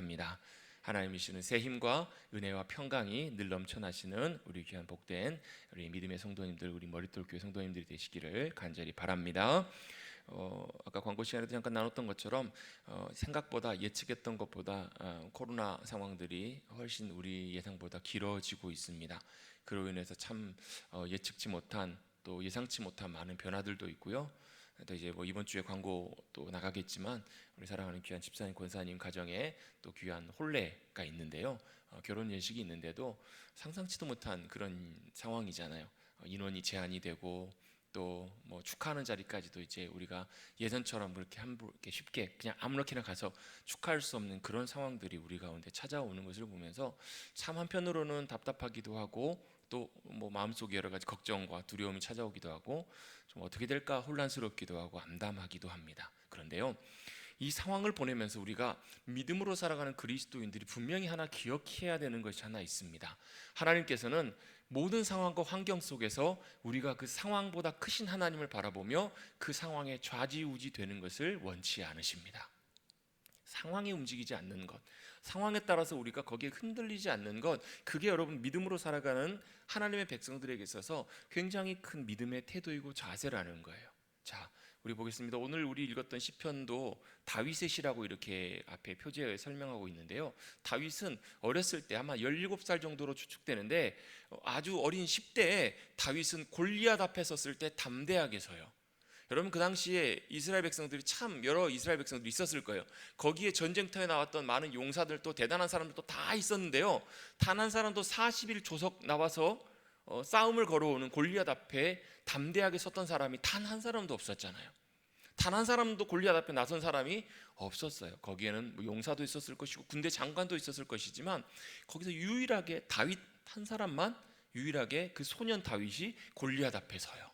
축복합니다. 하나님이 주시는 새 힘과 은혜와 평강이 늘 넘쳐나시는 우리 귀한 복된 우리 믿음의 성도님들, 우리 머릿돌 교회 성도님들이 되시기를 간절히 바랍니다. 아까 광고 시간에도 잠깐 나눴던 것처럼 생각보다 예측했던 것보다 코로나 상황들이 훨씬 우리 예상보다 길어지고 있습니다. 그로 인해서 참 예측치 못한 또 예상치 못한 많은 변화들도 있고요. 또 이제 뭐 이번 주에 광고 또 나가겠지만 우리 사랑하는 귀한 집사님 권사님 가정에 또 귀한 혼례가 있는데요. 결혼 예식이 있는데도 상상치도 못한 그런 상황이잖아요. 인원이 제한이 되고 또 뭐 축하하는 자리까지도 이제 우리가 예전처럼 그렇게 이렇게 쉽게 그냥 아무렇게나 가서 축하할 수 없는 그런 상황들이 우리 가운데 찾아오는 것을 보면서 참 한편으로는 답답하기도 하고 또 뭐 마음속에 여러 가지 걱정과 두려움이 찾아오기도 하고 좀 어떻게 될까 혼란스럽기도 하고 암담하기도 합니다. 그런데요, 이 상황을 보내면서 우리가 믿음으로 살아가는 그리스도인들이 분명히 하나 기억해야 되는 것이 하나 있습니다. 하나님께서는 모든 상황과 환경 속에서 우리가 그 상황보다 크신 하나님을 바라보며 그 상황에 좌지우지 되는 것을 원치 않으십니다. 상황이 움직이지 않는 것, 상황에 따라서 우리가 거기에 흔들리지 않는 것, 그게 여러분 믿음으로 살아가는 하나님의 백성들에게 있어서 굉장히 큰 믿음의 태도이고 자세라는 거예요. 자, 우리 보겠습니다. 오늘 우리 읽었던 시편도 다윗의 시라고 이렇게 앞에 표지에 설명하고 있는데요. 다윗은 어렸을 때 아마 17살 정도로 추측되는데 아주 어린 10대에 다윗은 골리앗 앞에 섰을 때 담대하게 서요. 여러분, 그 당시에 이스라엘 백성들이 참 여러 이스라엘 백성들이 있었을 거예요. 거기에 전쟁터에 나왔던 많은 용사들도 대단한 사람들도 다 있었는데요, 단 한 사람도 40일 조석 나와서 싸움을 걸어오는 골리앗 앞에 담대하게 섰던 사람이 단 한 사람도 없었잖아요. 단 한 사람도 골리앗 앞에 나선 사람이 없었어요. 거기에는 뭐 용사도 있었을 것이고 군대 장관도 있었을 것이지만 거기서 유일하게 다윗 한 사람만, 유일하게 그 소년 다윗이 골리앗 앞에 서요.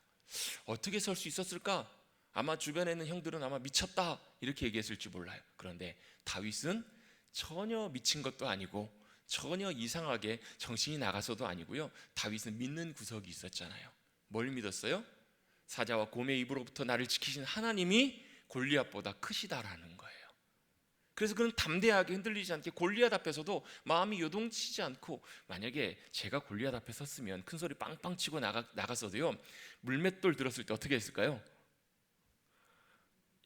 어떻게 설 수 있었을까? 아마 주변에 있는 형들은 아마 미쳤다 이렇게 얘기했을지 몰라요. 그런데 다윗은 전혀 미친 것도 아니고 전혀 이상하게 정신이 나가서도 아니고요. 다윗은 믿는 구석이 있었잖아요. 뭘 믿었어요? 사자와 곰의 입으로부터 나를 지키신 하나님이 골리앗보다 크시다라는 거예요. 그래서 그는 담대하게 흔들리지 않게 골리앗 앞에서도 마음이 요동치지 않고, 만약에 제가 골리앗 앞에 섰으면 큰 소리 빵빵 치고 나갔어도요, 물맷돌 들었을 때 어떻게 했을까요?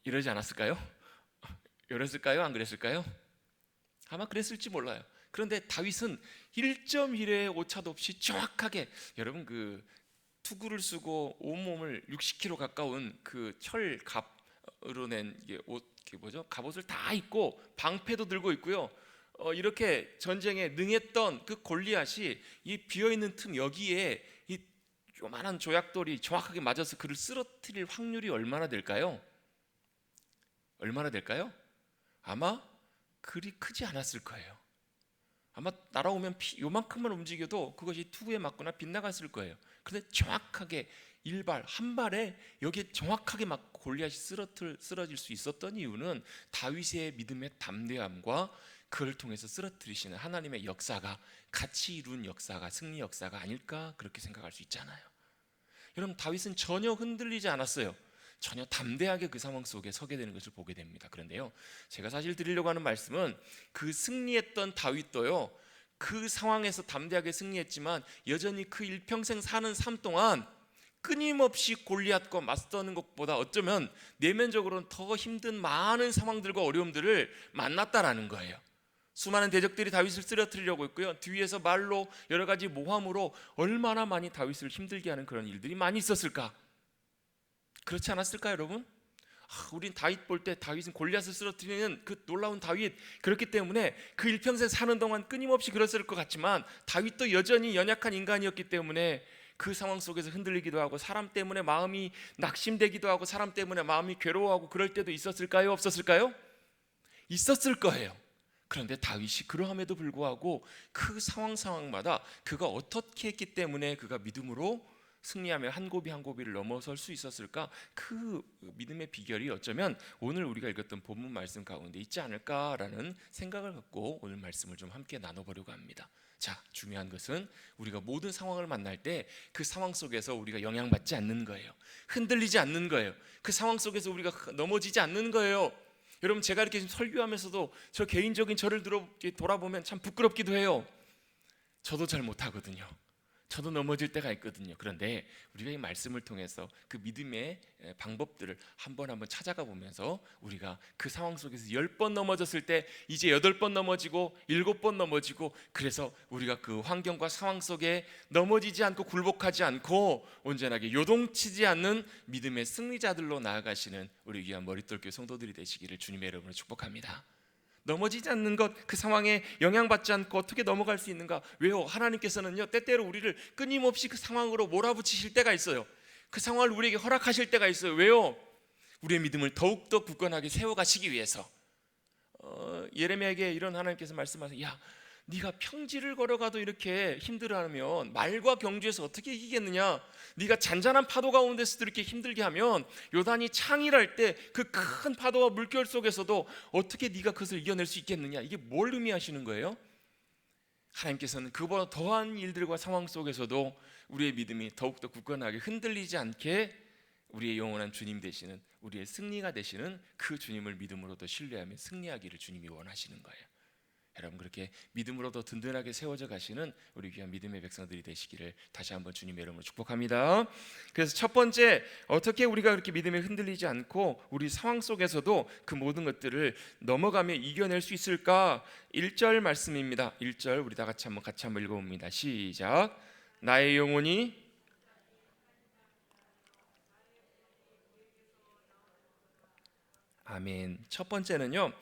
이러지 않았을까요? 이랬을까요? 안 그랬을까요? 아마 그랬을지 몰라요. 그런데 다윗은 1.1의 오차도 없이 정확하게, 여러분 그 투구를 쓰고 온몸을 60kg 가까운 그 철갑으로 낸 이게 옷, 뭐죠? 갑옷을 다 입고 방패도 들고 있고요. 이렇게 전쟁에 능했던 그 골리앗이 이 비어있는 틈 여기에 이 요만한 조약돌이 정확하게 맞아서 그를 쓰러뜨릴 확률이 얼마나 될까요? 얼마나 될까요? 아마 그리 크지 않았을 거예요. 아마 날아오면 요만큼만 움직여도 그것이 투구에 맞거나 빗나갔을 거예요. 그런데 정확하게 일발 한 발에 여기에 정확하게 맞고 골리앗이 쓰러질 수 있었던 이유는 다윗의 믿음의 담대함과 그를 통해서 쓰러뜨리시는 하나님의 역사가, 같이 이룬 역사가, 승리 역사가 아닐까 그렇게 생각할 수 있잖아요. 여러분, 다윗은 전혀 흔들리지 않았어요. 전혀 담대하게 그 상황 속에 서게 되는 것을 보게 됩니다. 그런데요, 제가 사실 드리려고 하는 말씀은 그 승리했던 다윗도요, 그 상황에서 담대하게 승리했지만 여전히 그 일평생 사는 삶 동안 끊임없이 골리앗과 맞서는 것보다 어쩌면 내면적으로는 더 힘든 많은 상황들과 어려움들을 만났다라는 거예요. 수많은 대적들이 다윗을 쓰러뜨리려고 했고요, 뒤에서 말로 여러 가지 모함으로 얼마나 많이 다윗을 힘들게 하는 그런 일들이 많이 있었을까? 그렇지 않았을까요, 여러분? 우린 다윗 볼 때 다윗은 골리앗을 쓰러뜨리는 그 놀라운 다윗, 그렇기 때문에 그 일평생 사는 동안 끊임없이 그랬을 것 같지만 다윗도 여전히 연약한 인간이었기 때문에 그 상황 속에서 흔들리기도 하고 사람 때문에 마음이 낙심되기도 하고 사람 때문에 마음이 괴로워하고 그럴 때도 있었을까요? 없었을까요? 있었을 거예요. 그런데 다윗이 그러함에도 불구하고 그 상황마다 그가 어떻게 했기 때문에 그가 믿음으로 승리하며 한 고비 한 고비를 넘어설 수 있었을까? 그 믿음의 비결이 어쩌면 오늘 우리가 읽었던 본문 말씀 가운데 있지 않을까라는 생각을 갖고 오늘 말씀을 좀 함께 나눠보려고 합니다. 자, 중요한 것은 우리가 모든 상황을 만날 때 그 상황 속에서 우리가 영향받지 않는 거예요. 흔들리지 않는 거예요. 그 상황 속에서 우리가 넘어지지 않는 거예요. 여러분, 제가 이렇게 지금 설교하면서도 저 개인적인 저를 돌아보면 참 부끄럽기도 해요. 저도 잘 못하거든요. 저도 넘어질 때가 있거든요. 그런데 우리가 이 말씀을 통해서 그 믿음의 방법들을 한번 찾아가 보면서 우리가 그 상황 속에서 10번 넘어졌을 때 이제 8번 넘어지고 7번 넘어지고, 그래서 우리가 그 환경과 상황 속에 넘어지지 않고 굴복하지 않고 온전하게 요동치지 않는 믿음의 승리자들로 나아가시는 우리 귀한 머릿돌교회 성도들이 되시기를 주님의 이름으로 축복합니다. 넘어지지 않는 것, 그 상황에 영향받지 않고 어떻게 넘어갈 수 있는가? 왜요? 하나님께서는요, 때때로 우리를 끊임없이 그 상황으로 몰아붙이실 때가 있어요. 그 상황을 우리에게 허락하실 때가 있어요. 왜요? 우리의 믿음을 더욱더 굳건하게 세워가시기 위해서. 예레미야에게 이런 하나님께서 말씀하세요. 야, 네가 평지를 걸어가도 이렇게 힘들어하면 말과 경주에서 어떻게 이기겠느냐? 네가 잔잔한 파도 가운데서도 이렇게 힘들게 하면 요단이 창일할 때 그 큰 파도와 물결 속에서도 어떻게 네가 그것을 이겨낼 수 있겠느냐? 이게 뭘 의미하시는 거예요? 하나님께서는 그보다 더한 일들과 상황 속에서도 우리의 믿음이 더욱더 굳건하게 흔들리지 않게 우리의 영원한 주님 되시는, 우리의 승리가 되시는 그 주님을 믿음으로도 신뢰하며 승리하기를 주님이 원하시는 거예요. 여러분, 그렇게 믿음으로 더 든든하게 세워져 가시는 우리 귀한 믿음의 백성들이 되시기를 다시 한번 주님의 이름으로 축복합니다. 그래서 첫 번째, 어떻게 우리가 그렇게 믿음에 흔들리지 않고 우리 상황 속에서도 그 모든 것들을 넘어가며 이겨낼 수 있을까? 1절 말씀입니다. 1절 우리 다 같이 한번 읽어봅니다. 시작. 나의 영혼이 아멘. 첫 번째는요,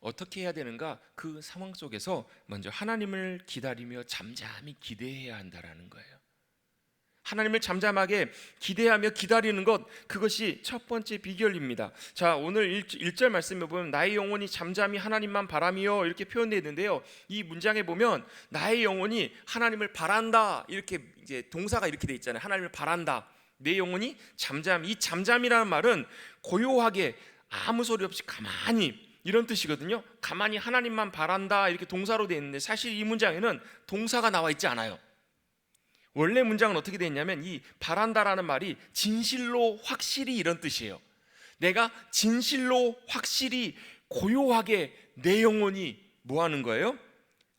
어떻게 해야 되는가? 그 상황 속에서 먼저 하나님을 기다리며 잠잠히 기대해야 한다라는 거예요. 하나님을 잠잠하게 기대하며 기다리는 것, 그것이 첫 번째 비결입니다. 자, 오늘 1절 말씀에 보면 나의 영혼이 잠잠히 하나님만 바라며 이렇게 표현되어 있는데요, 이 문장에 보면 나의 영혼이 하나님을 바란다, 이렇게 이제 동사가 이렇게 돼 있잖아요. 하나님을 바란다. 내 영혼이 잠잠. 이 잠잠이라는 말은 고요하게 아무 소리 없이 가만히, 이런 뜻이거든요. 가만히 하나님만 바란다, 이렇게 동사로 되어 있는데 사실 이 문장에는 동사가 나와 있지 않아요. 원래 문장은 어떻게 되어 있냐면 이 바란다라는 말이 진실로 확실히, 이런 뜻이에요. 내가 진실로 확실히 고요하게 내 영혼이 뭐 하는 거예요?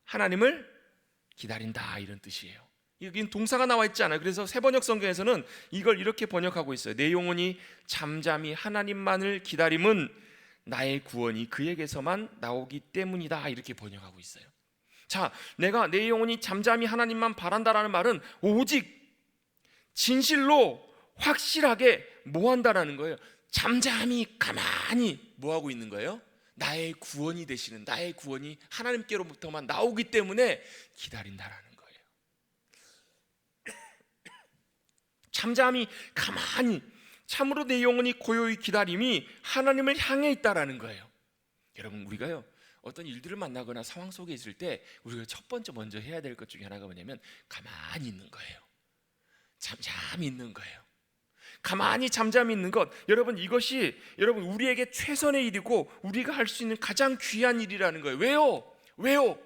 하나님을 기다린다, 이런 뜻이에요. 여긴 동사가 나와 있지 않아요. 그래서 새번역 성경에서는 이걸 이렇게 번역하고 있어요. 내 영혼이 잠잠히 하나님만을 기다림은 나의 구원이 그에게서만 나오기 때문이다, 이렇게 번역하고 있어요. 자, 내가 내 영혼이 잠잠히 하나님만 바란다라는 말은 오직 진실로 확실하게 뭐 한다라는 거예요? 잠잠히 가만히 뭐 하고 있는 거예요? 나의 구원이 되시는, 나의 구원이 하나님께로부터만 나오기 때문에 기다린다라는 거예요. 잠잠히 가만히, 참으로 내 영혼이 고요히 기다림이 하나님을 향해 있다라는 거예요. 여러분, 우리가요, 어떤 일들을 만나거나 상황 속에 있을 때 우리가 첫 번째 먼저 해야 될 것 중에 하나가 뭐냐면 가만히 있는 거예요. 잠잠히 있는 거예요. 가만히 잠잠히 있는 것, 여러분, 이것이 여러분 우리에게 최선의 일이고 우리가 할 수 있는 가장 귀한 일이라는 거예요. 왜요?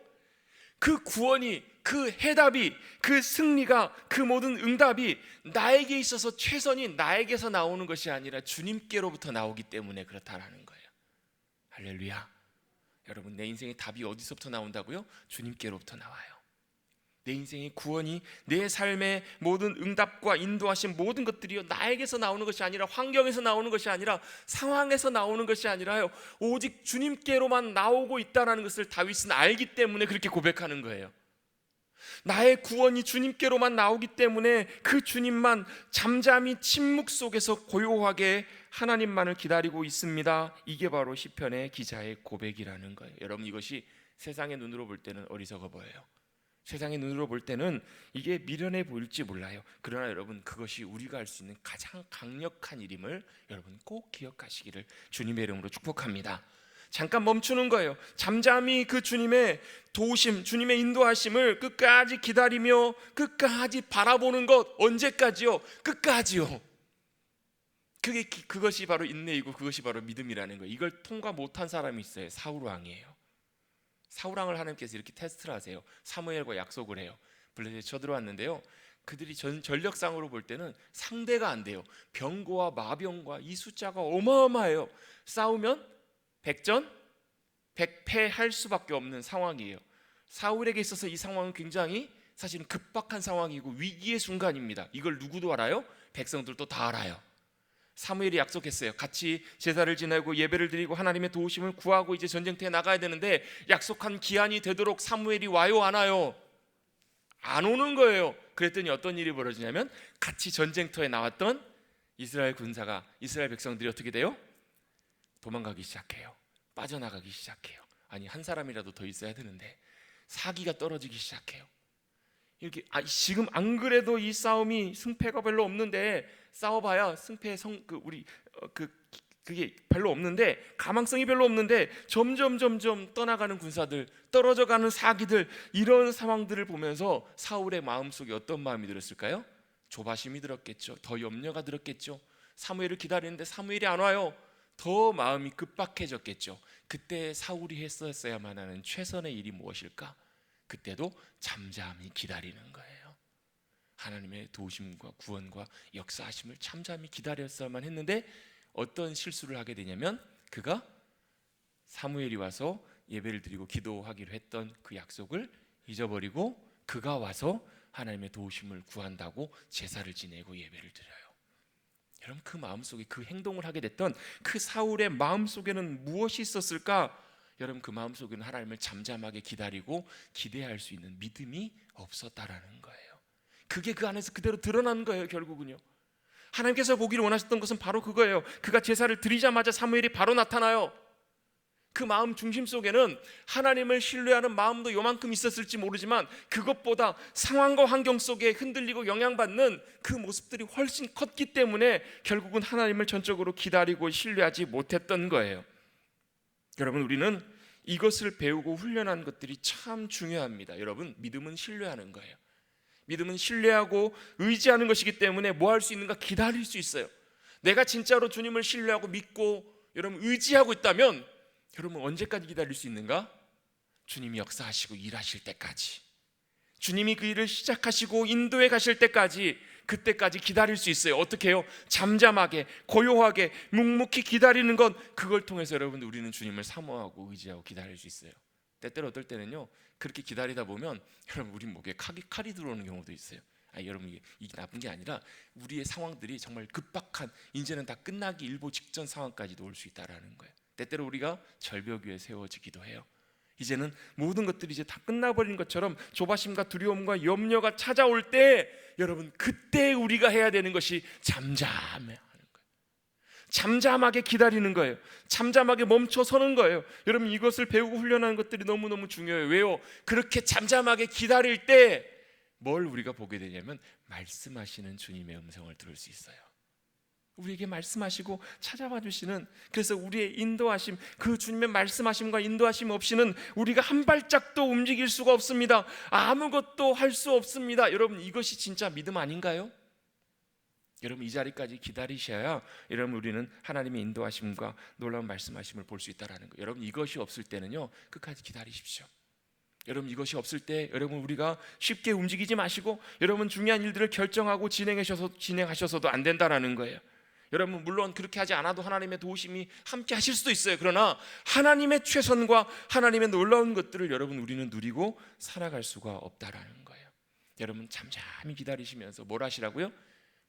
그 구원이, 그 해답이, 그 승리가, 그 모든 응답이 나에게 있어서 최선이 나에게서 나오는 것이 아니라 주님께로부터 나오기 때문에 그렇다라는 거예요. 할렐루야. 여러분, 내 인생의 답이 어디서부터 나온다고요? 주님께로부터 나와요. 내 인생의 구원이, 내 삶의 모든 응답과 인도하신 모든 것들이요, 나에게서 나오는 것이 아니라, 환경에서 나오는 것이 아니라, 상황에서 나오는 것이 아니라요, 오직 주님께로만 나오고 있다는 것을 다윗은 알기 때문에 그렇게 고백하는 거예요. 나의 구원이 주님께로만 나오기 때문에 그 주님만 잠잠히 침묵 속에서 고요하게 하나님만을 기다리고 있습니다. 이게 바로 시편의 기자의 고백이라는 거예요. 여러분, 이것이 세상의 눈으로 볼 때는 어리석어 보여요. 세상의 눈으로 볼 때는 이게 미련해 보일지 몰라요. 그러나 여러분, 그것이 우리가 할 수 있는 가장 강력한 일임을 여러분 꼭 기억하시기를 주님의 이름으로 축복합니다. 잠깐 멈추는 거예요. 잠잠히 그 주님의 도우심, 주님의 인도하심을 끝까지 기다리며 끝까지 바라보는 것. 언제까지요? 끝까지요. 그것이 바로 인내이고 그것이 바로 믿음이라는 거예요. 이걸 통과 못한 사람이 있어요. 사울 왕이에요. 사울 왕을 하나님께서 이렇게 테스트를 하세요. 사무엘과 약속을 해요. 블레셋에 쳐들어왔는데요, 그들이 전력상으로 볼 때는 상대가 안 돼요. 병거와 마병과 이 숫자가 어마어마해요. 싸우면 백전 백패할 수밖에 없는 상황이에요. 사울에게 있어서 이 상황은 굉장히 사실은 급박한 상황이고 위기의 순간입니다. 이걸 누구도 알아요? 백성들도 다 알아요. 사무엘이 약속했어요. 같이 제사를 지내고 예배를 드리고 하나님의 도우심을 구하고 이제 전쟁터에 나가야 되는데 약속한 기한이 되도록 사무엘이 와요, 안 와요? 안 오는 거예요. 그랬더니 어떤 일이 벌어지냐면 같이 전쟁터에 나왔던 이스라엘 군사가, 이스라엘 백성들이 어떻게 돼요? 도망가기 시작해요. 빠져나가기 시작해요. 아니, 한 사람이라도 더 있어야 되는데 사기가 떨어지기 시작해요. 이렇게 지금 안 그래도 이 싸움이 승패가 별로 없는데 싸워봐야 승패의 그게 별로 없는데, 가망성이 별로 없는데 점점 떠나가는 군사들, 떨어져가는 사기들, 이런 상황들을 보면서 사울의 마음속에 어떤 마음이 들었을까요? 조바심이 들었겠죠. 더 염려가 들었겠죠. 사무엘을 기다리는데 사무엘이 안 와요. 더 마음이 급박해졌겠죠. 그때 사울이 했었어야만 하는 최선의 일이 무엇일까? 그때도 잠잠히 기다리는 거예요. 하나님의 도우심과 구원과 역사하심을 잠잠히 기다렸어야만 했는데 어떤 실수를 하게 되냐면, 그가 사무엘이 와서 예배를 드리고 기도하기로 했던 그 약속을 잊어버리고 그가 와서 하나님의 도우심을 구한다고 제사를 지내고 예배를 드려요. 여러분, 그 마음속에, 그 행동을 하게 됐던 그 사울의 마음속에는 무엇이 있었을까? 여러분, 그 마음속에는 하나님을 잠잠하게 기다리고 기대할 수 있는 믿음이 없었다라는 거예요. 그게 그 안에서 그대로 드러난 거예요. 결국은요, 하나님께서 보기를 원하셨던 것은 바로 그거예요. 그가 제사를 드리자마자 사무엘이 바로 나타나요. 그 마음 중심 속에는 하나님을 신뢰하는 마음도 요만큼 있었을지 모르지만 그것보다 상황과 환경 속에 흔들리고 영향받는 그 모습들이 훨씬 컸기 때문에 결국은 하나님을 전적으로 기다리고 신뢰하지 못했던 거예요. 여러분, 우리는 이것을 배우고 훈련한 것들이 참 중요합니다. 여러분, 믿음은 신뢰하는 거예요. 믿음은 신뢰하고 의지하는 것이기 때문에 뭐 할 수 있는가? 기다릴 수 있어요. 내가 진짜로 주님을 신뢰하고 믿고 여러분 의지하고 있다면 여러분 언제까지 기다릴 수 있는가? 주님이 역사하시고 일하실 때까지, 주님이 그 일을 시작하시고 인도해 가실 때까지, 그때까지 기다릴 수 있어요. 어떻게 해요? 잠잠하게, 고요하게, 묵묵히 기다리는 것, 그걸 통해서 여러분 우리는 주님을 사모하고 의지하고 기다릴 수 있어요. 때때로 어떨 때는요, 그렇게 기다리다 보면 여러분 우리 목에 칼이 들어오는 경우도 있어요. 여러분, 이게 나쁜 게 아니라 우리의 상황들이 정말 급박한, 이제는 다 끝나기 일보 직전 상황까지도 올 수 있다라는 거예요. 때때로 우리가 절벽 위에 세워지기도 해요. 이제는 모든 것들이 이제 다 끝나버린 것처럼 조바심과 두려움과 염려가 찾아올 때, 여러분 그때 우리가 해야 되는 것이 잠잠해야 하는 거예요. 잠잠하게 기다리는 거예요. 잠잠하게 멈춰서는 거예요. 여러분, 이것을 배우고 훈련하는 것들이 너무너무 중요해요. 왜요? 그렇게 잠잠하게 기다릴 때 뭘 우리가 보게 되냐면 말씀하시는 주님의 음성을 들을 수 있어요. 우리에게 말씀하시고 찾아와 주시는, 그래서 우리의 인도하심, 그 주님의 말씀하심과 인도하심 없이는 우리가 한 발짝도 움직일 수가 없습니다. 아무것도 할 수 없습니다. 여러분, 이것이 진짜 믿음 아닌가요? 여러분, 이 자리까지 기다리셔야 여러분 우리는 하나님의 인도하심과 놀라운 말씀하심을 볼 수 있다라는 거예요. 여러분, 이것이 없을 때는요, 끝까지 기다리십시오. 여러분, 이것이 없을 때 여러분 우리가 쉽게 움직이지 마시고 여러분 중요한 일들을 결정하고 진행하셔서도 안 된다라는 거예요. 여러분, 물론 그렇게 하지 않아도 하나님의 도우심이 함께 하실 수도 있어요. 그러나 하나님의 최선과 하나님의 놀라운 것들을 여러분 우리는 누리고 살아갈 수가 없다라는 거예요. 여러분, 잠잠히 기다리시면서 뭘 하시라고요?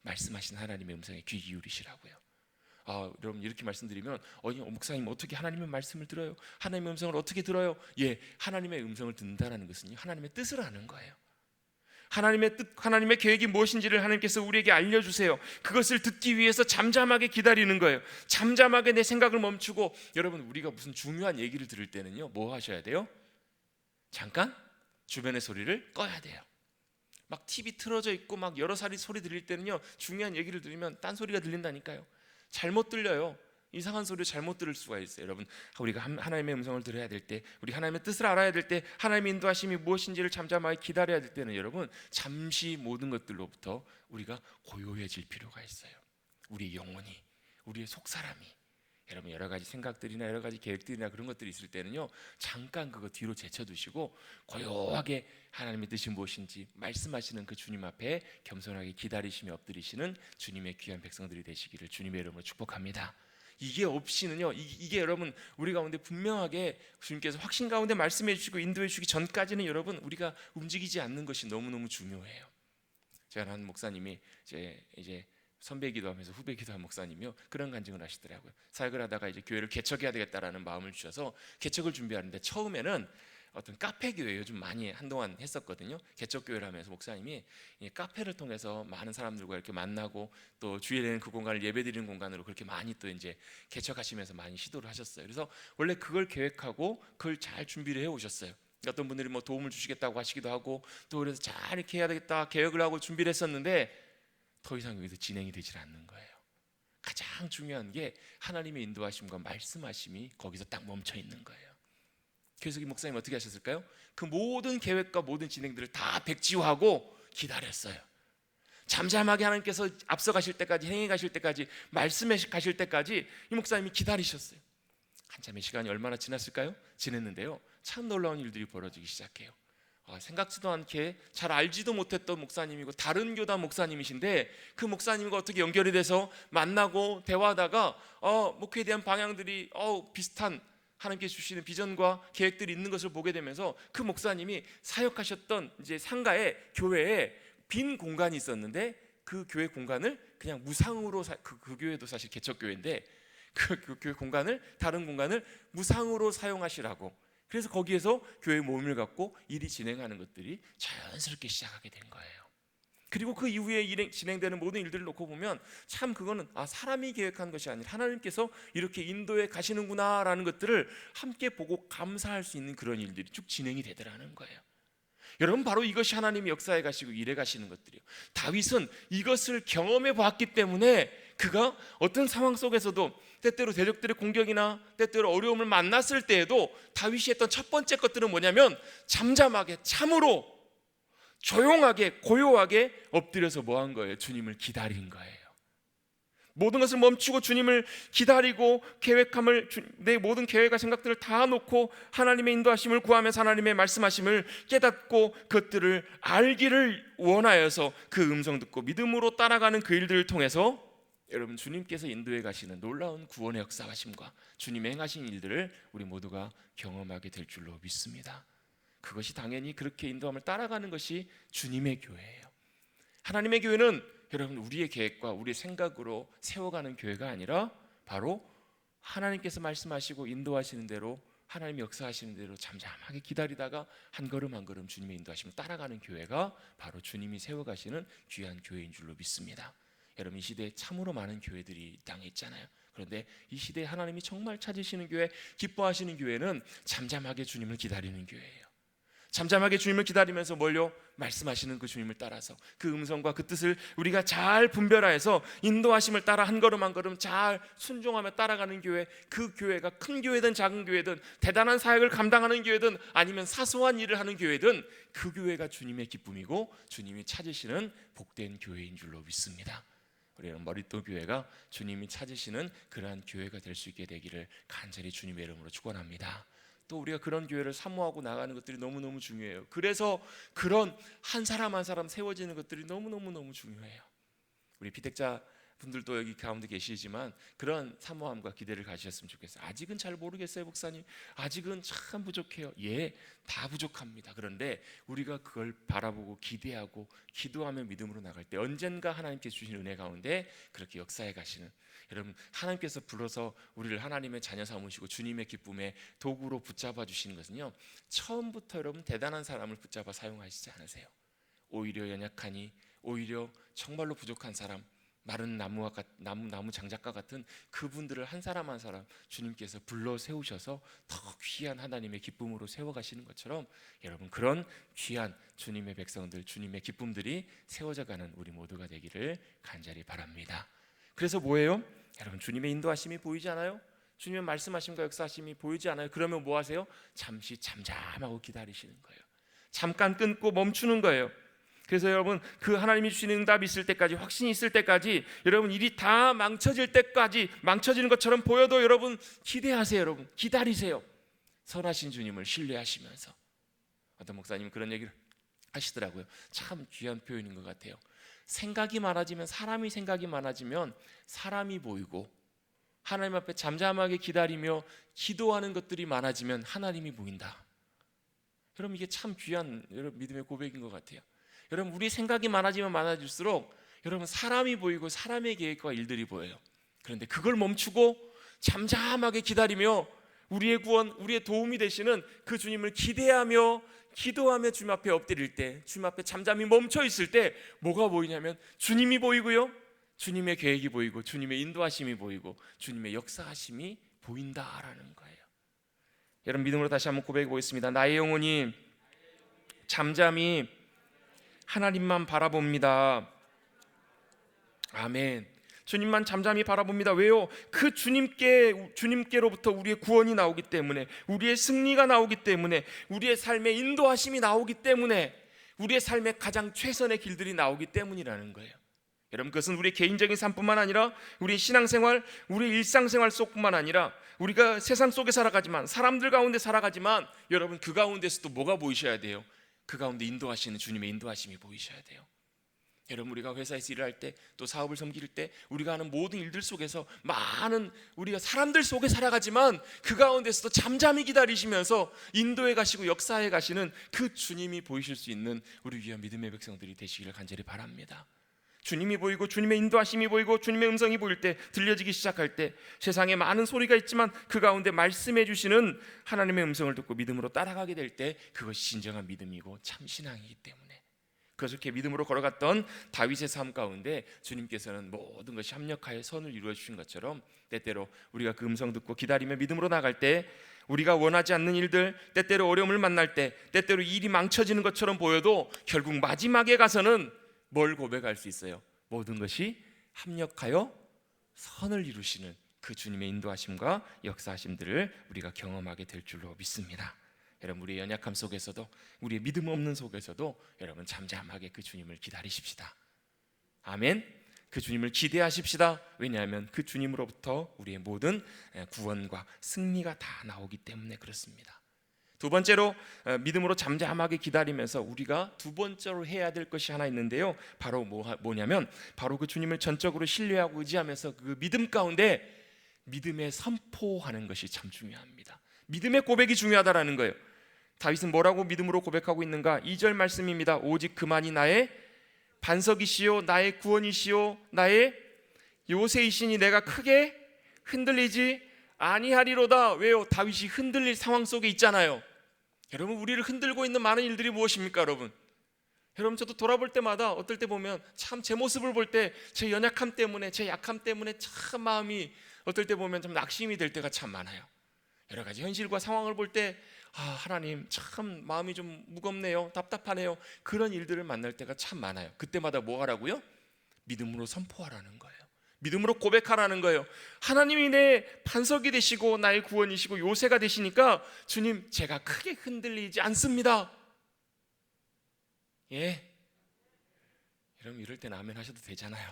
말씀하신 하나님의 음성에 귀 기울이시라고요. 여러분, 이렇게 말씀드리면 목사님 어떻게 하나님의 말씀을 들어요? 하나님의 음성을 어떻게 들어요? 하나님의 음성을 듣는다는 것은 하나님의 뜻을 아는 거예요. 하나님의 뜻, 하나님의 계획이 무엇인지를 하나님께서 우리에게 알려주세요. 그것을 듣기 위해서 잠잠하게 기다리는 거예요. 잠잠하게 내 생각을 멈추고, 여러분 우리가 무슨 중요한 얘기를 들을 때는요, 뭐 하셔야 돼요? 잠깐 주변의 소리를 꺼야 돼요. 막 TV 틀어져 있고 막 여러 사리 소리 들릴 때는요, 중요한 얘기를 들으면 딴 소리가 들린다니까요. 잘못 들려요. 이상한 소리를 잘못 들을 수가 있어요. 여러분, 우리가 하나님의 음성을 들어야 될 때, 우리 하나님의 뜻을 알아야 될 때, 하나님의 인도하심이 무엇인지를 잠잠하게 기다려야 될 때는 여러분 잠시 모든 것들로부터 우리가 고요해질 필요가 있어요. 우리 영혼이, 우리의 속사람이, 여러분 여러 가지 생각들이나 여러 가지 계획들이나 그런 것들이 있을 때는요, 잠깐 그거 뒤로 제쳐두시고 고요하게 하나님의 뜻이 무엇인지 말씀하시는 그 주님 앞에 겸손하게 기다리시며 엎드리시는 주님의 귀한 백성들이 되시기를 주님의 이름으로 축복합니다. 이게 없이는요, 이게 여러분 우리 가운데 분명하게 주님께서 확신 가운데 말씀해 주시고 인도해 주시기 전까지는 여러분 우리가 움직이지 않는 것이 너무너무 중요해요. 제가 한 목사님이 이제 선배기도 하면서 후배기도 한 목사님이요, 그런 간증을 하시더라고요. 사역을 하다가 이제 교회를 개척해야 되겠다라는 마음을 주셔서 개척을 준비하는데 처음에는 어떤 카페 교회 요즘 많이 한동안 했었거든요. 개척 교회를 하면서 목사님이 이 카페를 통해서 많은 사람들과 이렇게 만나고 또 주일에는 그 공간을 예배드리는 공간으로 그렇게 많이 또 이제 개척하시면서 많이 시도를 하셨어요. 그래서 원래 그걸 계획하고 그걸 잘 준비를 해 오셨어요. 어떤 분들이 뭐 도움을 주시겠다고 하시기도 하고 또 그래서 잘 이렇게 해야 되겠다 계획을 하고 준비를 했었는데 더 이상 여기서 진행이 되질 않는 거예요. 가장 중요한 게 하나님의 인도하심과 말씀하심이 거기서 딱 멈춰 있는 거예요. 그래서 이 목사님 어떻게 하셨을까요? 그 모든 계획과 모든 진행들을 다 백지화하고 기다렸어요. 잠잠하게 하나님께서 앞서 가실 때까지, 행해 가실 때까지, 말씀해 가실 때까지 이 목사님이 기다리셨어요. 한참의 시간이 얼마나 지났을까요? 지냈는데요, 참 놀라운 일들이 벌어지기 시작해요. 생각지도 않게 잘 알지도 못했던 목사님이고 다른 교단 목사님이신데 그 목사님과 어떻게 연결이 돼서 만나고 대화하다가 목회에 대한 방향들이 비슷한 하나님께 주시는 비전과 계획들이 있는 것을 보게 되면서 그 목사님이 사역하셨던 이제 상가에 교회에 빈 공간이 있었는데 그 교회 공간을 그냥 무상으로 그 교회도 사실 개척 교회인데 그 교회 공간을, 다른 공간을 무상으로 사용하시라고, 그래서 거기에서 교회 모임을 갖고 일이 진행하는 것들이 자연스럽게 시작하게 된 거예요. 그리고 그 이후에 진행되는 모든 일들을 놓고 보면 참 그거는 사람이 계획한 것이 아니라 하나님께서 이렇게 인도해 가시는구나라는 것들을 함께 보고 감사할 수 있는 그런 일들이 쭉 진행이 되더라는 거예요. 여러분, 바로 이것이 하나님이 역사해 가시고 일해 가시는 것들이에요. 다윗은 이것을 경험해 봤기 때문에 그가 어떤 상황 속에서도 때때로 대적들의 공격이나 때때로 어려움을 만났을 때에도 다윗이 했던 첫 번째 것들은 뭐냐면 잠잠하게, 참으로 조용하게, 고요하게 엎드려서 뭐 한 거예요? 주님을 기다린 거예요. 모든 것을 멈추고 주님을 기다리고 내 모든 계획과 생각들을 다 놓고 하나님의 인도하심을 구하면서 하나님의 말씀하심을 깨닫고 그것들을 알기를 원하여서 그 음성 듣고 믿음으로 따라가는 그 일들을 통해서 여러분, 주님께서 인도해 가시는 놀라운 구원의 역사하심과 주님의 행하신 일들을 우리 모두가 경험하게 될 줄로 믿습니다. 그것이 당연히 그렇게 인도함을 따라가는 것이 주님의 교회예요. 하나님의 교회는 여러분 우리의 계획과 우리의 생각으로 세워가는 교회가 아니라 바로 하나님께서 말씀하시고 인도하시는 대로, 하나님이 역사하시는 대로 잠잠하게 기다리다가 한 걸음 한 걸음 주님의 인도하심을 따라가는 교회가 바로 주님이 세워가시는 귀한 교회인 줄로 믿습니다. 여러분, 이 시대에 참으로 많은 교회들이 이 땅에 있잖아요. 그런데 이 시대에 하나님이 정말 찾으시는 교회, 기뻐하시는 교회는 잠잠하게 주님을 기다리는 교회예요. 잠잠하게 주님을 기다리면서 뭘요? 말씀하시는 그 주님을 따라서 그 음성과 그 뜻을 우리가 잘 분별하여서 인도하심을 따라 한 걸음 한 걸음 잘 순종하며 따라가는 교회, 그 교회가 큰 교회든 작은 교회든 대단한 사역을 감당하는 교회든 아니면 사소한 일을 하는 교회든 그 교회가 주님의 기쁨이고 주님이 찾으시는 복된 교회인 줄로 믿습니다. 우리는 머릿돌 교회가 주님이 찾으시는 그러한 교회가 될 수 있게 되기를 간절히 주님의 이름으로 축원합니다. 또 우리가 그런 교회를 사모하고 나가는 것들이 너무너무 중요해요. 그래서 그런 한 사람 한 사람 세워지는 것들이 너무너무 중요해요. 우리 비택자 분들도 여기 가운데 계시지만 그런 사모함과 기대를 가지셨으면 좋겠어요. 아직은 잘 모르겠어요, 목사님. 아직은 참 부족해요. 예, 다 부족합니다. 그런데 우리가 그걸 바라보고 기대하고 기도하며 믿음으로 나갈 때 언젠가 하나님께 주신 은혜 가운데 그렇게 역사해 가시는, 여러분, 하나님께서 불러서 우리를 하나님의 자녀 삼으시고 주님의 기쁨의 도구로 붙잡아 주시는 것은요, 처음부터 여러분 대단한 사람을 붙잡아 사용하시지 않으세요. 오히려 연약하니, 오히려 정말로 부족한 사람, 마른 나무 장작과 같은 그분들을 한 사람 한 사람 주님께서 불러 세우셔서 더 귀한 하나님의 기쁨으로 세워가시는 것처럼 여러분, 그런 귀한 주님의 백성들, 주님의 기쁨들이 세워져가는 우리 모두가 되기를 간절히 바랍니다. 그래서 뭐예요? 여러분, 주님의 인도하심이 보이지 않아요? 주님의 말씀하심과 역사하심이 보이지 않아요? 그러면 뭐 하세요? 잠시 잠잠하고 기다리시는 거예요. 잠깐 끊고 멈추는 거예요. 그래서 여러분, 그 하나님이 주시는 응답이 있을 때까지, 확신이 있을 때까지, 여러분 일이 다 망쳐질 때까지, 망쳐지는 것처럼 보여도 여러분 기대하세요. 여러분 기다리세요. 선하신 주님을 신뢰하시면서. 어떤 목사님은 그런 얘기를 하시더라고요. 참 귀한 표현인 것 같아요. 생각이 많아지면, 사람이 생각이 많아지면 사람이 보이고 하나님 앞에 잠잠하게 기다리며 기도하는 것들이 많아지면 하나님이 보인다. 여러분, 이게 참 귀한 여러분 믿음의 고백인 것 같아요. 여러분, 우리 생각이 많아지면 많아질수록 여러분 사람이 보이고 사람의 계획과 일들이 보여요. 그런데 그걸 멈추고 잠잠하게 기다리며 우리의 구원, 우리의 도움이 되시는 그 주님을 기대하며 기도하며 주님 앞에 엎드릴 때, 주님 앞에 잠잠히 멈춰 있을 때 뭐가 보이냐면 주님이 보이고요, 주님의 계획이 보이고, 주님의 인도하심이 보이고, 주님의 역사하심이 보인다라는 거예요. 여러분, 믿음으로 다시 한번 고백해 보겠습니다. 나의 영혼이 잠잠히 하나님만 바라봅니다. 아멘. 주님만 잠잠히 바라봅니다. 왜요? 그 주님께로부터 우리의 구원이 나오기 때문에, 우리의 승리가 나오기 때문에, 우리의 삶의 인도하심이 나오기 때문에, 우리의 삶의 가장 최선의 길들이 나오기 때문이라는 거예요. 여러분, 그것은 우리의 개인적인 삶뿐만 아니라 우리의 신앙생활, 우리의 일상생활 속뿐만 아니라 우리가 세상 속에 살아가지만, 사람들 가운데 살아가지만, 여러분 그 가운데서도 뭐가 보이셔야 돼요? 그 가운데 인도하시는 주님의 인도하심이 보이셔야 돼요. 여러분, 우리가 회사에서 일을 할 때, 또 사업을 섬길 때, 우리가 하는 모든 일들 속에서 많은 우리가 사람들 속에 살아가지만 그 가운데서도 잠잠히 기다리시면서 인도해 가시고 역사해 가시는 그 주님이 보이실 수 있는 우리 귀한 믿음의 백성들이 되시기를 간절히 바랍니다. 주님이 보이고 주님의 인도하심이 보이고 주님의 음성이 보일 때, 들려지기 시작할 때, 세상에 많은 소리가 있지만 그 가운데 말씀해 주시는 하나님의 음성을 듣고 믿음으로 따라가게 될 때, 그것이 진정한 믿음이고 참 신앙이기 때문에, 그렇게 믿음으로 걸어갔던 다윗의 삶 가운데 주님께서는 모든 것이 합력하여 선을 이루어 주신 것처럼, 때때로 우리가 그 음성 듣고 기다리며 믿음으로 나갈 때, 우리가 원하지 않는 일들, 때때로 어려움을 만날 때, 때때로 일이 망쳐지는 것처럼 보여도 결국 마지막에 가서는 뭘 고백할 수 있어요? 모든 것이 합력하여 선을 이루시는 그 주님의 인도하심과 역사하심들을 우리가 경험하게 될 줄로 믿습니다. 여러분, 우리의 연약함 속에서도, 우리의 믿음 없는 속에서도 여러분 잠잠하게 그 주님을 기다리십시다. 아멘. 그 주님을 기대하십시다. 왜냐하면 그 주님으로부터 우리의 모든 구원과 승리가 다 나오기 때문에 그렇습니다. 두 번째로, 믿음으로 잠잠하게 기다리면서 우리가 두 번째로 해야 될 것이 하나 있는데요, 바로 뭐냐면 바로 그 주님을 전적으로 신뢰하고 의지하면서 그 믿음 가운데 믿음의 선포하는 것이 참 중요합니다. 믿음의 고백이 중요하다라는 거예요. 다윗은 뭐라고 믿음으로 고백하고 있는가? 2절 말씀입니다. 오직 그만이 나의 반석이시요 나의 구원이시요 나의 요새이시니 내가 크게 흔들리지 아니하리로다. 왜요? 다윗이 흔들릴 상황 속에 있잖아요. 여러분, 우리를 흔들고 있는 많은 일들이 무엇입니까? 여러분, 저도 돌아볼 때마다 어떨 때 보면 참 제 모습을 볼 때 제 연약함 때문에, 제 약함 때문에 참 마음이 어떨 때 보면 좀 낙심이 될 때가 참 많아요. 여러 가지 현실과 상황을 볼 때, 하나님 참 마음이 좀 무겁네요, 답답하네요. 그런 일들을 만날 때가 참 많아요. 그때마다 뭐 하라고요? 믿음으로 선포하라는 거예요. 믿음으로 고백하라는 거예요. 하나님이 내 반석이 되시고 나의 구원이시고 요새가 되시니까 주님, 제가 크게 흔들리지 않습니다. 예, 여러분, 이럴 때는 아멘 하셔도 되잖아요.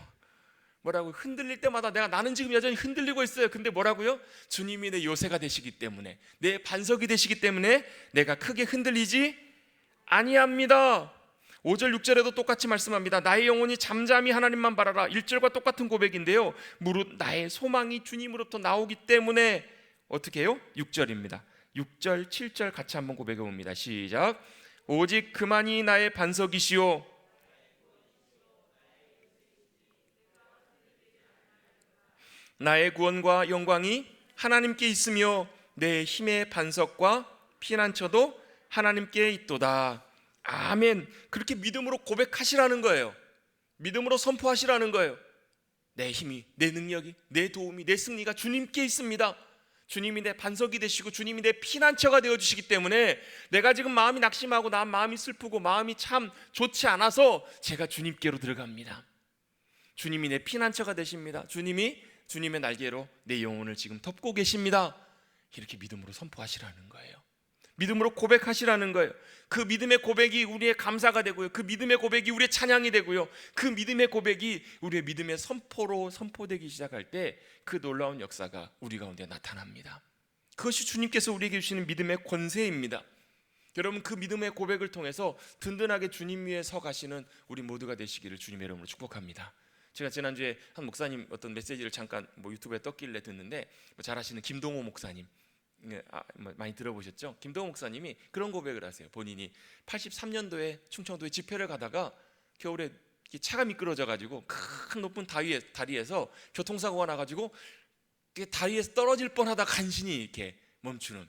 뭐라고? 흔들릴 때마다 나는 지금 여전히 흔들리고 있어요. 근데 뭐라고요? 주님이 내 요새가 되시기 때문에, 내 반석이 되시기 때문에 내가 크게 흔들리지 아니합니다. 5절 6절에도 똑같이 말씀합니다. 나의 영혼이 잠잠히 하나님만 바라라. 1절과 똑같은 고백인데요, 무릇 나의 소망이 주님으로부터 나오기 때문에 어떻게 해요? 6절입니다. 6절 7절 같이 한번 고백해 봅니다. 시작. 오직 그만이 나의 반석이시오 나의 구원과 영광이 하나님께 있으며 내 힘의 반석과 피난처도 하나님께 있도다. 아멘. 그렇게 믿음으로 고백하시라는 거예요. 믿음으로 선포하시라는 거예요. 내 힘이, 내 능력이, 내 도움이, 내 승리가 주님께 있습니다. 주님이 내 반석이 되시고 주님이 내 피난처가 되어주시기 때문에 내가 지금 마음이 낙심하고 나 마음이 슬프고 마음이 참 좋지 않아서 제가 주님께로 들어갑니다. 주님이 내 피난처가 되십니다. 주님의 날개로 내 영혼을 지금 덮고 계십니다. 이렇게 믿음으로 선포하시라는 거예요. 믿음으로 고백하시라는 거예요. 그 믿음의 고백이 우리의 감사가 되고요, 그 믿음의 고백이 우리의 찬양이 되고요, 그 믿음의 고백이 우리의 믿음의 선포로 선포되기 시작할 때 그 놀라운 역사가 우리 가운데 나타납니다. 그것이 주님께서 우리에게 주시는 믿음의 권세입니다. 여러분, 그 믿음의 고백을 통해서 든든하게 주님 위에 서 가시는 우리 모두가 되시기를 주님의 이름으로 축복합니다. 제가 지난주에 한 목사님 어떤 메시지를 잠깐 유튜브에 떴길래 듣는데 잘 아시는 김동호 목사님, 많이 들어보셨죠? 김동호 목사님이 그런 고백을 하세요. 본인이 83년도에 충청도에 집회를 가다가 겨울에 차가 미끄러져 가지고 큰 높은 다리에서 교통사고가 나가지고 다리에서 떨어질 뻔하다 간신히 이렇게 멈추는,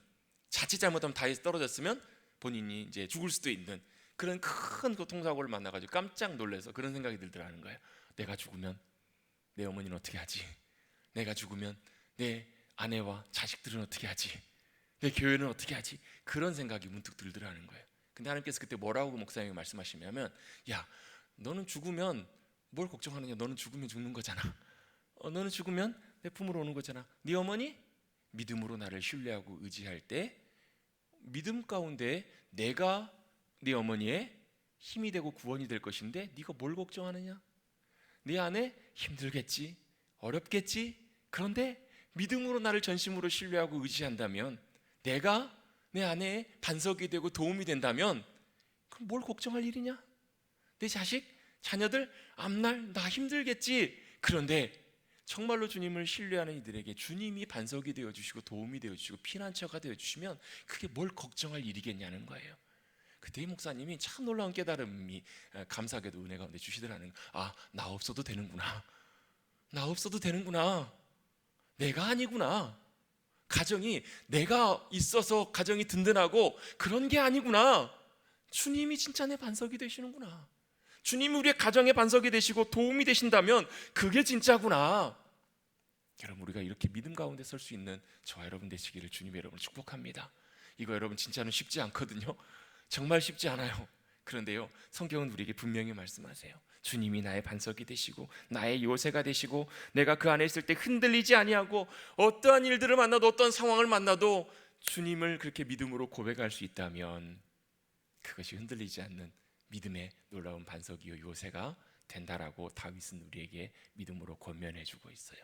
자칫 잘못하면 다리에서 떨어졌으면 본인이 이제 죽을 수도 있는 그런 큰 교통사고를 만나가지고 깜짝 놀라서 그런 생각이 들더라는 거예요. 내가 죽으면 내 어머니는 어떻게 하지? 내가 죽으면 내 아내와 자식들은 어떻게 하지? 내 교회는 어떻게 하지? 그런 생각이 문득 들더라는 거예요. 근데 하나님께서 그때 뭐라고 목사님이 말씀하시냐면, 야, 너는 죽으면 뭘 걱정하느냐? 너는 죽으면 죽는 거잖아. 너는 죽으면 내 품으로 오는 거잖아. 네 어머니 믿음으로 나를 신뢰하고 의지할 때 믿음 가운데 내가 네 어머니의 힘이 되고 구원이 될 것인데 네가 뭘 걱정하느냐? 네 아내 힘들겠지, 어렵겠지. 그런데 믿음으로 나를 전심으로 신뢰하고 의지한다면, 내가 내 아내의 반석이 되고 도움이 된다면 그럼 뭘 걱정할 일이냐? 내 자식, 자녀들 앞날 나 힘들겠지. 그런데 정말로 주님을 신뢰하는 이들에게 주님이 반석이 되어주시고 도움이 되어주시고 피난처가 되어주시면 그게 뭘 걱정할 일이겠냐는 거예요. 그때 이 목사님이 참 놀라운 깨달음이 감사하게도 은혜 가운데 주시더라는 거예요. 나 없어도 되는구나. 나 없어도 되는구나. 내가 아니구나. 가정이 내가 있어서 가정이 든든하고 그런 게 아니구나. 주님이 진짜 내 반석이 되시는구나. 주님이 우리의 가정의 반석이 되시고 도움이 되신다면 그게 진짜구나. 여러분, 우리가 이렇게 믿음 가운데 설 수 있는 저와 여러분 되시기를 주님의 여러분을 축복합니다. 이거 여러분 진짜는 쉽지 않거든요. 정말 쉽지 않아요. 그런데요, 성경은 우리에게 분명히 말씀하세요. 주님이 나의 반석이 되시고 나의 요새가 되시고 내가 그 안에 있을 때 흔들리지 아니하고 어떠한 일들을 만나도 어떠한 상황을 만나도 주님을 그렇게 믿음으로 고백할 수 있다면 그것이 흔들리지 않는 믿음의 놀라운 반석이요 요새가 된다라고 다윗은 우리에게 믿음으로 권면해 주고 있어요.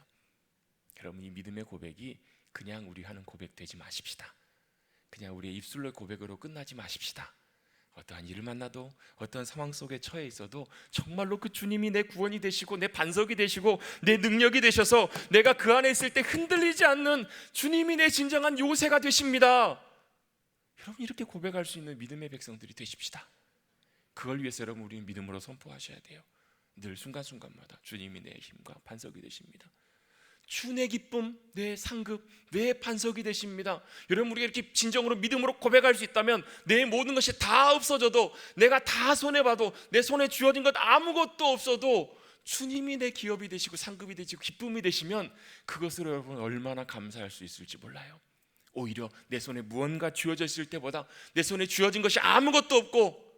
여러분, 이 믿음의 고백이 그냥 우리 하는 고백 되지 마십시다. 그냥 우리의 입술로 고백으로 끝나지 마십시다. 어떠한 일을 만나도 어떠한 상황 속에 처해 있어도 정말로 그 주님이 내 구원이 되시고 내 반석이 되시고 내 능력이 되셔서 내가 그 안에 있을 때 흔들리지 않는 주님이 내 진정한 요새가 되십니다. 여러분, 이렇게 고백할 수 있는 믿음의 백성들이 되십시다. 그걸 위해서 여러분, 우리는 믿음으로 선포하셔야 돼요. 늘 순간순간마다 주님이 내 힘과 반석이 되십니다. 주 내 기쁨, 내 상급, 내 반석이 되십니다. 여러분, 우리가 이렇게 진정으로 믿음으로 고백할 수 있다면 내 모든 것이 다 없어져도, 내가 다 손해봐도, 내 손에 쥐어진 것 아무것도 없어도 주님이 내 기업이 되시고 상급이 되시고 기쁨이 되시면 그것으로 여러분 얼마나 감사할 수 있을지 몰라요. 오히려 내 손에 무언가 쥐어져 있을 때보다 내 손에 쥐어진 것이 아무것도 없고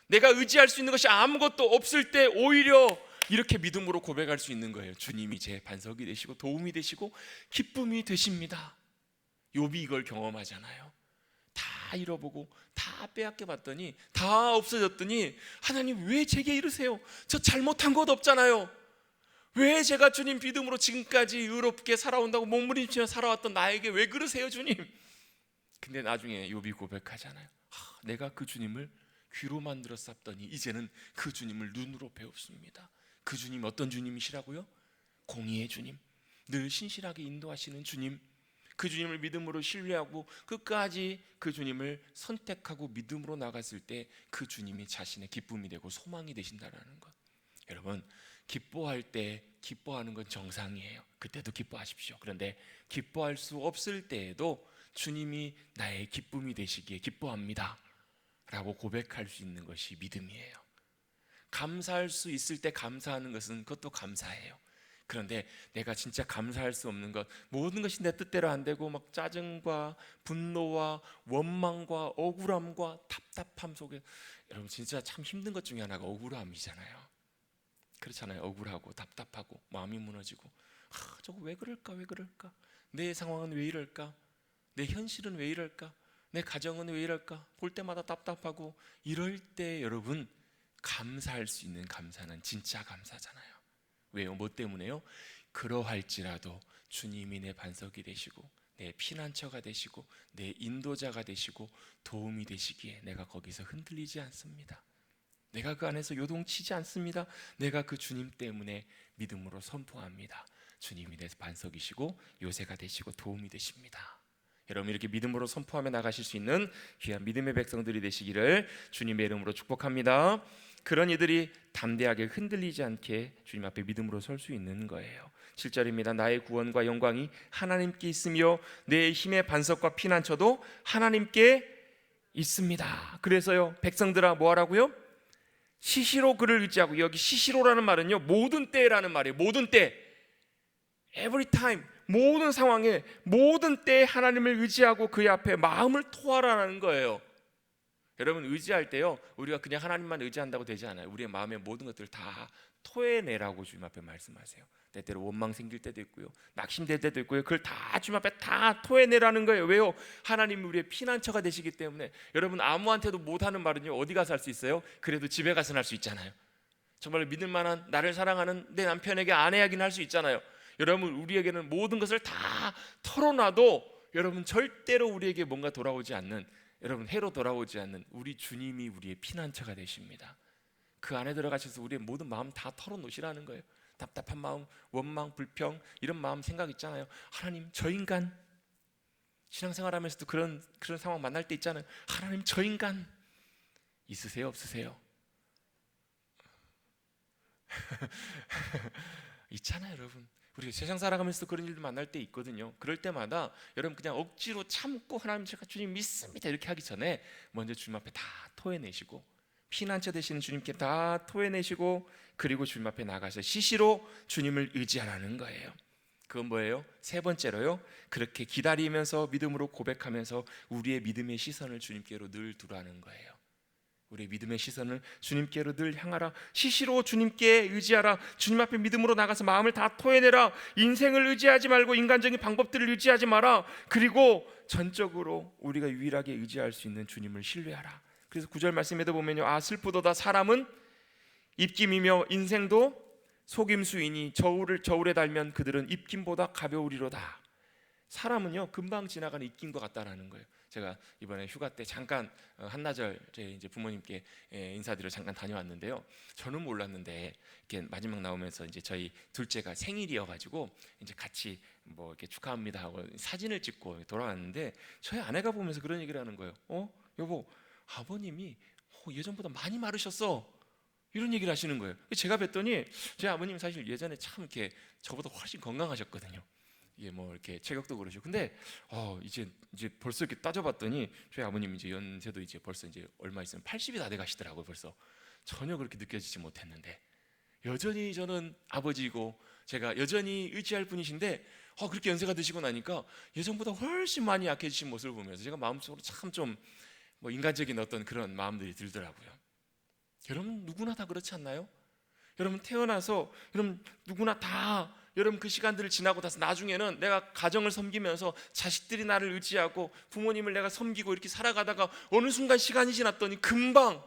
내가 의지할 수 있는 것이 아무것도 없을 때 오히려 이렇게 믿음으로 고백할 수 있는 거예요. 주님이 제 반석이 되시고 도움이 되시고 기쁨이 되십니다. 욥이 이걸 경험하잖아요. 다 잃어보고 다 빼앗겨 봤더니 다 없어졌더니 하나님 왜 제게 이러세요? 저 잘못한 것 없잖아요. 왜 제가 주님 믿음으로 지금까지 의롭게 살아온다고 몸부림치며 살아왔던 나에게 왜 그러세요 주님? 근데 나중에 욥이 고백하잖아요. 내가 그 주님을 귀로 만들어 쌌더니 이제는 그 주님을 눈으로 배웠습니다. 그 주님 어떤 주님이시라고요? 공의의 주님, 늘 신실하게 인도하시는 주님, 그 주님을 믿음으로 신뢰하고 끝까지 그 주님을 선택하고 믿음으로 나갔을 때 그 주님이 자신의 기쁨이 되고 소망이 되신다는 것. 여러분, 기뻐할 때 기뻐하는 건 정상이에요. 그때도 기뻐하십시오. 그런데 기뻐할 수 없을 때에도 주님이 나의 기쁨이 되시기에 기뻐합니다 라고 고백할 수 있는 것이 믿음이에요. 감사할 수 있을 때 감사하는 것은 그것도 감사해요. 그런데 내가 진짜 감사할 수 없는 것, 모든 것이 내 뜻대로 안 되고 막 짜증과 분노와 원망과 억울함과 답답함 속에, 여러분 진짜 참 힘든 것 중에 하나가 억울함이잖아요. 그렇잖아요. 억울하고 답답하고 마음이 무너지고 저거 왜 그럴까 왜 그럴까, 내 상황은 왜 이럴까, 내 현실은 왜 이럴까, 내 가정은 왜 이럴까, 볼 때마다 답답하고 이럴 때 여러분 감사할 수 있는 감사는 진짜 감사잖아요. 왜요? 뭐 때문에요? 그러할지라도 주님이 내 반석이 되시고 내 피난처가 되시고 내 인도자가 되시고 도움이 되시기에 내가 거기서 흔들리지 않습니다. 내가 그 안에서 요동치지 않습니다. 내가 그 주님 때문에 믿음으로 선포합니다. 주님이 내 반석이시고 요새가 되시고 도움이 되십니다. 여러분 이렇게 믿음으로 선포하며 나가실 수 있는 귀한 믿음의 백성들이 되시기를 주님의 이름으로 축복합니다. 그런 이들이 담대하게 흔들리지 않게 주님 앞에 믿음으로 설 수 있는 거예요. 7절입니다. 나의 구원과 영광이 하나님께 있으며 내 힘의 반석과 피난처도 하나님께 있습니다. 그래서요 백성들아 뭐하라고요? 시시로 그를 의지하고, 여기 시시로라는 말은요 모든 때라는 말이에요. 모든 때, every time, 모든 상황에 모든 때에 하나님을 의지하고 그의 앞에 마음을 토하라는 거예요. 여러분 의지할 때요 우리가 그냥 하나님만 의지한다고 되지 않아요. 우리의 마음의 모든 것들을 다 토해내라고 주님 앞에 말씀하세요. 때때로 원망 생길 때도 있고요, 낙심될 때도 있고요. 그걸 다 주님 앞에 다 토해내라는 거예요. 왜요? 하나님이 우리의 피난처가 되시기 때문에. 여러분 아무한테도 못하는 말은요 어디 가서 할 수 있어요? 그래도 집에 가서 할 수 있잖아요. 정말 믿을 만한 나를 사랑하는 내 남편에게, 아내에게는 할 수 있잖아요. 여러분 우리에게는 모든 것을 다 털어놔도 여러분 절대로 우리에게 뭔가 돌아오지 않는, 여러분 해로 돌아오지 않는 우리 주님이 우리의 피난처가 되십니다. 그 안에 들어가셔서 우리의 모든 마음 다 털어놓으시라는 거예요. 답답한 마음, 원망, 불평, 이런 마음 생각 있잖아요. 하나님 저 인간, 신앙생활하면서도 그런 상황 만날 때 있잖아요. 하나님 저 인간 있으세요 없으세요? 있잖아요 여러분. 우리 세상 살아가면서도 그런 일들 만날 때 있거든요. 그럴 때마다 여러분 그냥 억지로 참고 하나님 제가 주님 믿습니다 이렇게 하기 전에 먼저 주님 앞에 다 토해내시고, 피난처 되시는 주님께 다 토해내시고, 그리고 주님 앞에 나가서 시시로 주님을 의지하라는 거예요. 그건 뭐예요? 세 번째로요, 그렇게 기다리면서 믿음으로 고백하면서 우리의 믿음의 시선을 주님께로 늘 두라는 거예요. 우리의 믿음의 시선을 주님께로 늘 향하라. 시시로 주님께 의지하라. 주님 앞에 믿음으로 나가서 마음을 다 토해내라. 인생을 의지하지 말고 인간적인 방법들을 의지하지 마라. 그리고 전적으로 우리가 유일하게 의지할 수 있는 주님을 신뢰하라. 그래서 9절 말씀에도 보면요, 아 슬프도다 사람은 입김이며 인생도 속임수이니 저울에 달면 그들은 입김보다 가벼우리로다. 사람은요 금방 지나가는 입김과 같다라는 거예요. 제가 이번에 휴가 때 잠깐 한나절 제 이제 부모님께 인사드려 잠깐 다녀왔는데요. 저는 몰랐는데 이렇게 마지막 나오면서 이제 저희 둘째가 생일이어가지고 이제 같이 뭐 이렇게 축하합니다 하고 사진을 찍고 돌아왔는데 저희 아내가 보면서 그런 얘기를 하는 거예요. 여보, 아버님이 예전보다 많이 마르셨어. 이런 얘기를 하시는 거예요. 제가 뵀더니 제 아버님 사실 예전에 참 이렇게 저보다 훨씬 건강하셨거든요. 이게 뭐 이렇게 체격도 그러시고, 근데 이제 벌써 이렇게 따져봤더니 저희 아버님 이제 연세도 이제 벌써 이제 얼마 있으면 80이 다 돼 가시더라고요. 벌써 전혀 그렇게 느껴지지 못했는데 여전히 저는 아버지이고 제가 여전히 의지할 분이신데 그렇게 연세가 드시고 나니까 예전보다 훨씬 많이 약해지신 모습을 보면서 제가 마음속으로 참 좀 뭐 인간적인 어떤 그런 마음들이 들더라고요. 여러분 누구나 다 그렇지 않나요? 여러분 태어나서 여러분 누구나 다 여러분 그 시간들을 지나고 나서 나중에는 내가 가정을 섬기면서 자식들이 나를 의지하고 부모님을 내가 섬기고 이렇게 살아가다가 어느 순간 시간이 지났더니 금방,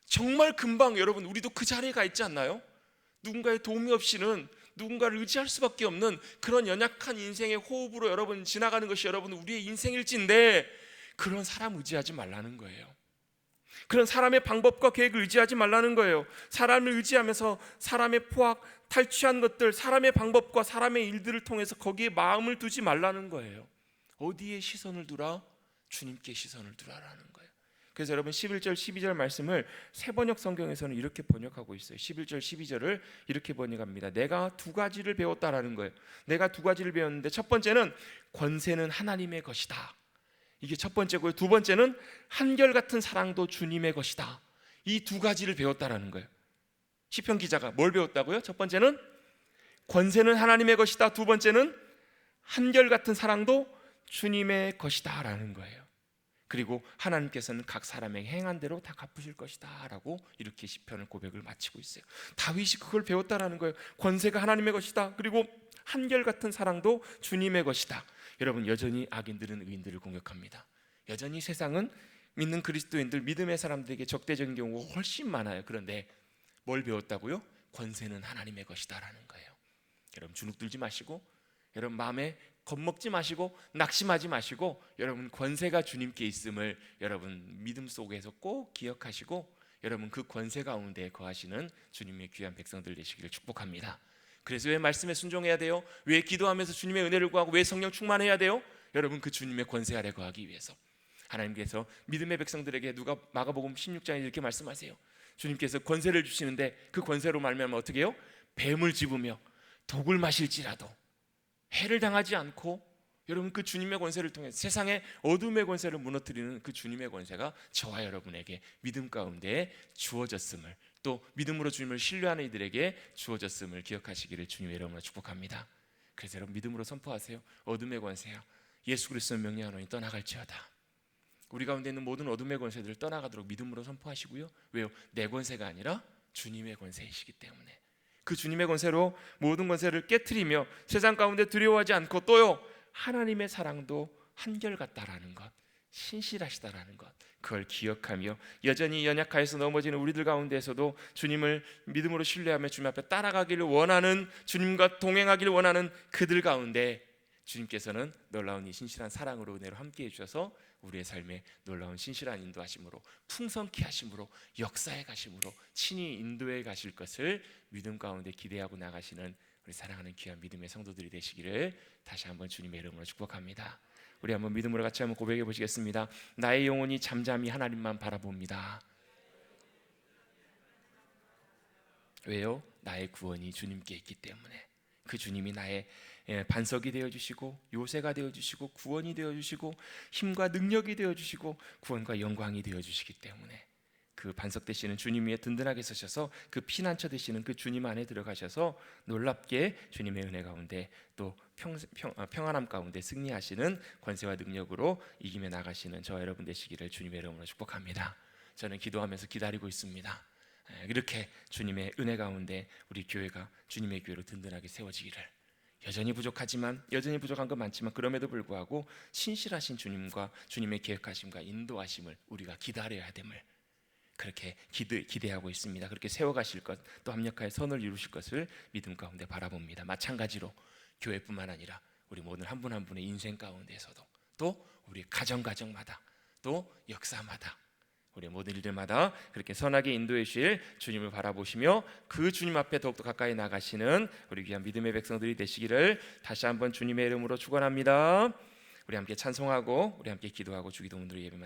정말 금방 여러분 우리도 그 자리에 가 있지 않나요? 누군가의 도움이 없이는 누군가를 의지할 수밖에 없는 그런 연약한 인생의 호흡으로 여러분 지나가는 것이 여러분 우리의 인생일지인데, 그런 사람 의지하지 말라는 거예요. 그런 사람의 방법과 계획을 의지하지 말라는 거예요. 사람을 의지하면서 사람의 포악, 탈취한 것들, 사람의 방법과 사람의 일들을 통해서 거기에 마음을 두지 말라는 거예요. 어디에 시선을 두라? 주님께 시선을 두라라는 거예요. 그래서 여러분 11절 12절 말씀을 새번역 성경에서는 이렇게 번역하고 있어요. 11절 12절을 이렇게 번역합니다. 내가 두 가지를 배웠다라는 거예요. 내가 두 가지를 배웠는데 첫 번째는 권세는 하나님의 것이다. 이게 첫 번째고요. 두 번째는 한결같은 사랑도 주님의 것이다. 이 두 가지를 배웠다라는 거예요. 시편 기자가 뭘 배웠다고요? 첫 번째는 권세는 하나님의 것이다. 두 번째는 한결같은 사랑도 주님의 것이다 라는 거예요. 그리고 하나님께서는 각 사람의 행한 대로 다 갚으실 것이다 라고 이렇게 시편을 고백을 마치고 있어요. 다윗이 그걸 배웠다라는 거예요. 권세가 하나님의 것이다. 그리고 한결같은 사랑도 주님의 것이다. 여러분 여전히 악인들은 의인들을 공격합니다. 여전히 세상은 믿는 그리스도인들, 믿음의 사람들에게 적대적인 경우가 훨씬 많아요. 그런데 뭘 배웠다고요? 권세는 하나님의 것이다 라는 거예요. 여러분 주눅들지 마시고, 여러분 마음에 겁먹지 마시고, 낙심하지 마시고, 여러분 권세가 주님께 있음을 여러분 믿음 속에서 꼭 기억하시고, 여러분 그 권세 가운데 거하시는 주님의 귀한 백성들 되시기를 축복합니다. 그래서 왜 말씀에 순종해야 돼요? 왜 기도하면서 주님의 은혜를 구하고 왜 성령 충만해야 돼요? 여러분 그 주님의 권세 아래 거하기 위해서. 하나님께서 믿음의 백성들에게 누가 마가복음 16장에 이렇게 말씀하세요. 주님께서 권세를 주시는데 그 권세로 말미암아 어떻게 해요? 뱀을 집으며 독을 마실지라도 해를 당하지 않고, 여러분 그 주님의 권세를 통해 세상의 어둠의 권세를 무너뜨리는 그 주님의 권세가 저와 여러분에게 믿음 가운데 주어졌음을, 또 믿음으로 주님을 신뢰하는 이들에게 주어졌음을 기억하시기를 주님의 이름으로 축복합니다. 그래서 여러분 믿음으로 선포하세요. 어둠의 권세야 예수 그리스도의 명령하노니 떠나갈지어다. 우리 가운데 있는 모든 어둠의 권세들을 떠나가도록 믿음으로 선포하시고요. 왜요? 내 권세가 아니라 주님의 권세이시기 때문에 그 주님의 권세로 모든 권세를 깨트리며 세상 가운데 두려워하지 않고, 또요 하나님의 사랑도 한결같다라는 것, 신실하시다라는 것, 그걸 기억하며 여전히 연약하여서 넘어지는 우리들 가운데에서도 주님을 믿음으로 신뢰하며 주님 앞에 따라가기를 원하는, 주님과 동행하기를 원하는 그들 가운데 주님께서는 놀라운 이 신실한 사랑으로 은혜로 함께해 주셔서 우리의 삶에 놀라운 신실한 인도하심으로, 풍성케 하심으로, 역사에 가심으로 친히 인도해 가실 것을 믿음 가운데 기대하고 나가시는 우리 사랑하는 귀한 믿음의 성도들이 되시기를 다시 한번 주님의 이름으로 축복합니다. 우리 한번 믿음으로 같이 한번 고백해 보시겠습니다. 나의 영혼이 잠잠히 하나님만 바라봅니다. 왜요? 나의 구원이 주님께 있기 때문에. 그 주님이 나의 반석이 되어주시고 요새가 되어주시고 구원이 되어주시고 힘과 능력이 되어주시고 구원과 영광이 되어주시기 때문에 그 반석 되시는 주님 위에 든든하게 서셔서 그 피난처 되시는 그 주님 안에 들어가셔서 놀랍게 주님의 은혜 가운데 또 평안함 가운데 승리하시는 권세와 능력으로 이기며 나가시는 저와 여러분 되시기를 주님의 이름으로 축복합니다. 저는 기도하면서 기다리고 있습니다. 이렇게 주님의 은혜 가운데 우리 교회가 주님의 교회로 든든하게 세워지기를. 여전히 부족하지만, 여전히 부족한 것 많지만 그럼에도 불구하고 신실하신 주님과 주님의 계획하심과 인도하심을 우리가 기다려야 됨을 그렇게 기대하고 있습니다. 그렇게 세워가실 것, 또 합력하여 선을 이루실 것을 믿음 가운데 바라봅니다. 마찬가지로 교회뿐만 아니라 우리 모든 한 분 한 분의 인생 가운데서도, 또 우리 가정마다, 또 역사마다, 우리 모든 일들마다 그렇게 선하게 인도해 주실 주님을 바라보시며 그 주님 앞에 더욱더 가까이 나가시는 우리 귀한 믿음의 백성들이 되시기를 다시 한번 주님의 이름으로 축원합니다. 우리 함께 찬송하고 우리 함께 기도하고 주기도문으로 예배만